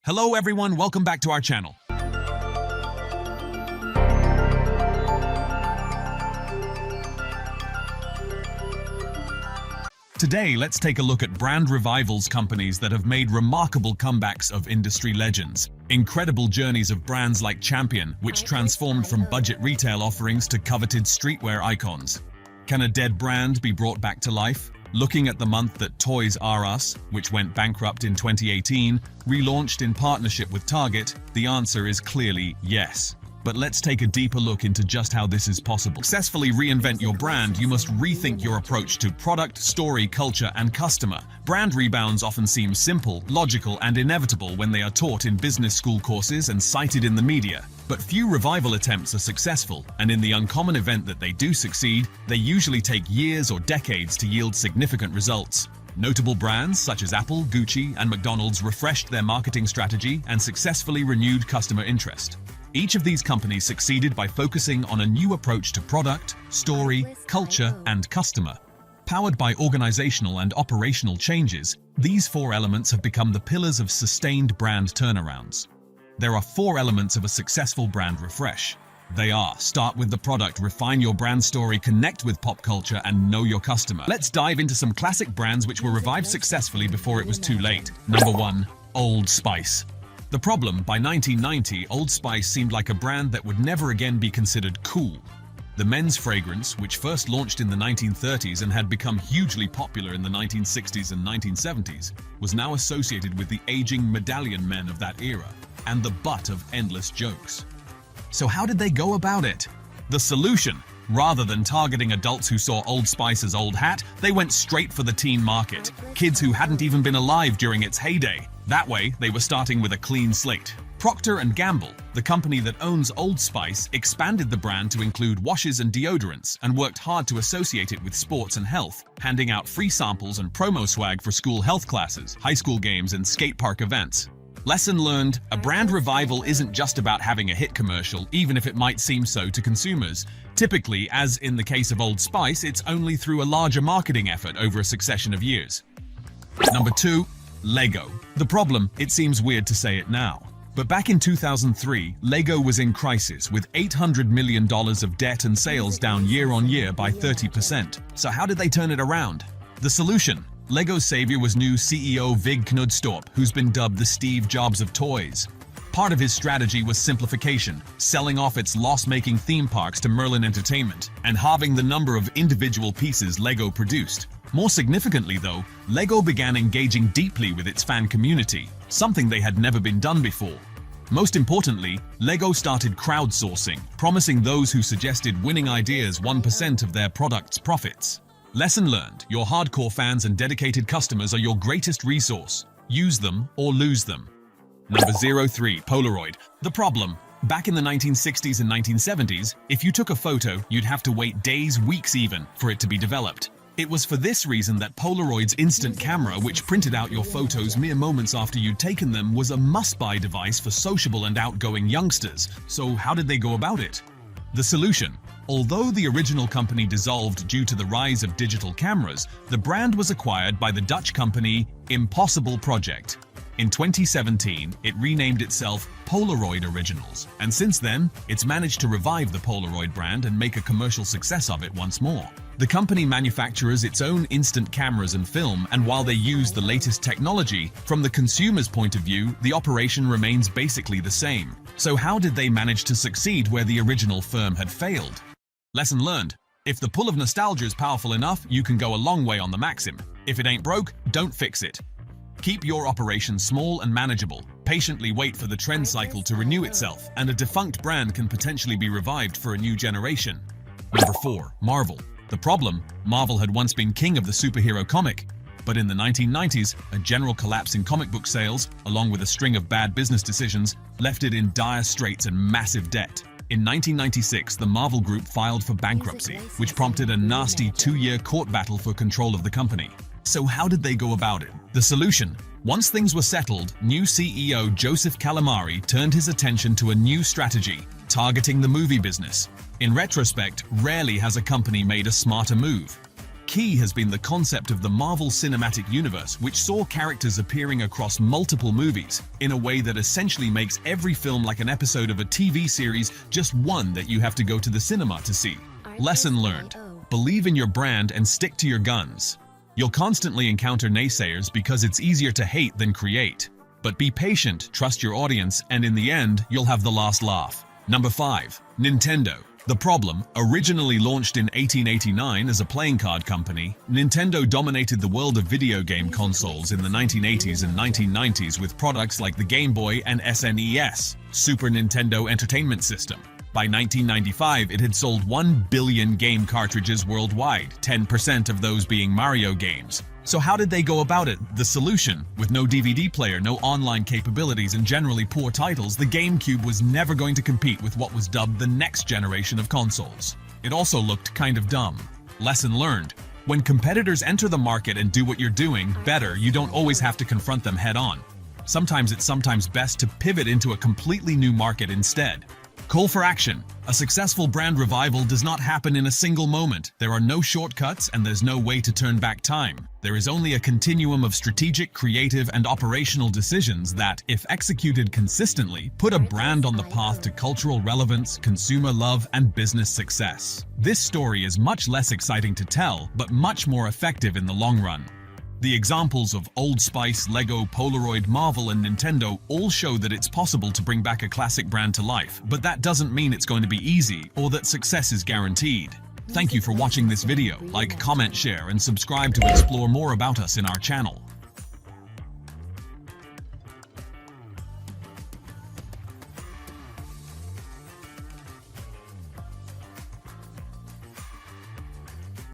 Hello everyone, welcome back to our channel. Today, let's take a look at brand revivals companies that have made remarkable comebacks of industry legends. Incredible journeys of brands like Champion, which transformed from budget retail offerings to coveted streetwear icons. Can a dead brand be brought back to life? Looking at the month that Toys R Us, which went bankrupt in 2018, relaunched in partnership with Target, the answer is clearly yes. But let's take a deeper look into just how this is possible. To successfully reinvent your brand, you must rethink your approach to product, story, culture, and customer. Brand rebounds often seem simple, logical, and inevitable when they are taught in business school courses and cited in the media. But few revival attempts are successful, and in the uncommon event that they do succeed, they usually take years or decades to yield significant results. Notable brands such as Apple, Gucci, and McDonald's refreshed their marketing strategy and successfully renewed customer interest. Each of these companies succeeded by focusing on a new approach to product, story, culture, and customer. Powered by organizational and operational changes, these four elements have become the pillars of sustained brand turnarounds. There are four elements of a successful brand refresh. They are: start with the product, refine your brand story, connect with pop culture, and know your customer. Let's dive into some classic brands which were revived successfully before it was too late. Number 1. Old Spice. The problem, by 1990, Old Spice seemed like a brand that would never again be considered cool. The men's fragrance, which first launched in the 1930s and had become hugely popular in the 1960s and 1970s, was now associated with the aging medallion men of that era and the butt of endless jokes. So how did they go about it? The solution: rather than targeting adults who saw Old Spice's old hat, they went straight for the teen market, kids who hadn't even been alive during its heyday. That way, they were starting with a clean slate. Procter & Gamble, the company that owns Old Spice, expanded the brand to include washes and deodorants and worked hard to associate it with sports and health, handing out free samples and promo swag for school health classes, high school games, and skate park events. Lesson learned: a brand revival isn't just about having a hit commercial, even if it might seem so to consumers. Typically, as in the case of Old Spice, it's only through a larger marketing effort over a succession of years. Number 2. Lego. The problem, it seems weird to say it now, but back in 2003, Lego was in crisis with $800 million of debt and sales down year on year by 30%. So how did they turn it around? The solution: Lego's savior was new CEO Vig Knudstorp, who's been dubbed the Steve Jobs of toys. Part of his strategy was simplification, selling off its loss-making theme parks to Merlin Entertainment, and halving the number of individual pieces Lego produced. More significantly though, Lego began engaging deeply with its fan community, something they had never been done before. Most importantly, Lego started crowdsourcing, promising those who suggested winning ideas 1% of their product's profits. Lesson learned: your hardcore fans and dedicated customers are your greatest resource. Use them or lose them. Number 03. Polaroid. The problem: back in the 1960s and 1970s, if you took a photo, you'd have to wait days, weeks even, for it to be developed. It was for this reason that Polaroid's instant camera, which printed out your photos mere moments after you'd taken them, was a must-buy device for sociable and outgoing youngsters. So how did they go about it? The solution: although the original company dissolved due to the rise of digital cameras, the brand was acquired by the Dutch company Impossible Project. In 2017, it renamed itself Polaroid Originals, and since then, it's managed to revive the Polaroid brand and make a commercial success of it once more. The company manufactures its own instant cameras and film, and while they use the latest technology, from the consumer's point of view, the operation remains basically the same. So how did they manage to succeed where the original firm had failed? Lesson learned: if the pull of nostalgia is powerful enough, you can go a long way on the maxim. If it ain't broke, don't fix it. Keep your operation small and manageable. Patiently wait for the trend cycle to renew itself, and a defunct brand can potentially be revived for a new generation. Number 4. Marvel. The problem: Marvel had once been king of the superhero comic, but in the 1990s, a general collapse in comic book sales, along with a string of bad business decisions, left it in dire straits and massive debt. In 1996, the Marvel Group filed for bankruptcy, which prompted a nasty 2-year court battle for control of the company. So how did they go about it? The solution: once things were settled, new CEO Joseph Calamari turned his attention to a new strategy: targeting the movie business. In retrospect, rarely has a company made a smarter move. Key has been the concept of the Marvel Cinematic Universe, which saw characters appearing across multiple movies in a way that essentially makes every film like an episode of a TV series, just one that you have to go to the cinema to see. Lesson learned. Believe in your brand and stick to your guns. You'll constantly encounter naysayers because it's easier to hate than create. But be patient, trust your audience, and in the end, you'll have the last laugh. Number 5. Nintendo. The problem, originally launched in 1889 as a playing card company, Nintendo dominated the world of video game consoles in the 1980s and 1990s with products like the Game Boy and SNES, Super Nintendo Entertainment System. By 1995, it had sold 1 billion game cartridges worldwide, 10% of those being Mario games. So how did they go about it? The solution, with no DVD player, no online capabilities, and generally poor titles, the GameCube was never going to compete with what was dubbed the next generation of consoles. It also looked kind of dumb. Lesson learned. When competitors enter the market and do what you're doing better, you don't always have to confront them head-on. Sometimes it's best to pivot into a completely new market instead. Call for action. A successful brand revival does not happen in a single moment. There are no shortcuts and there's no way to turn back time. There is only a continuum of strategic, creative, and operational decisions that, if executed consistently, put a brand on the path to cultural relevance, consumer love, and business success. This story is much less exciting to tell, but much more effective in the long run. The examples of Old Spice, Lego, Polaroid, Marvel, and Nintendo all show that it's possible to bring back a classic brand to life, but that doesn't mean it's going to be easy or that success is guaranteed. Thank you for watching this video. Like, comment, share, and subscribe to explore more about us in our channel.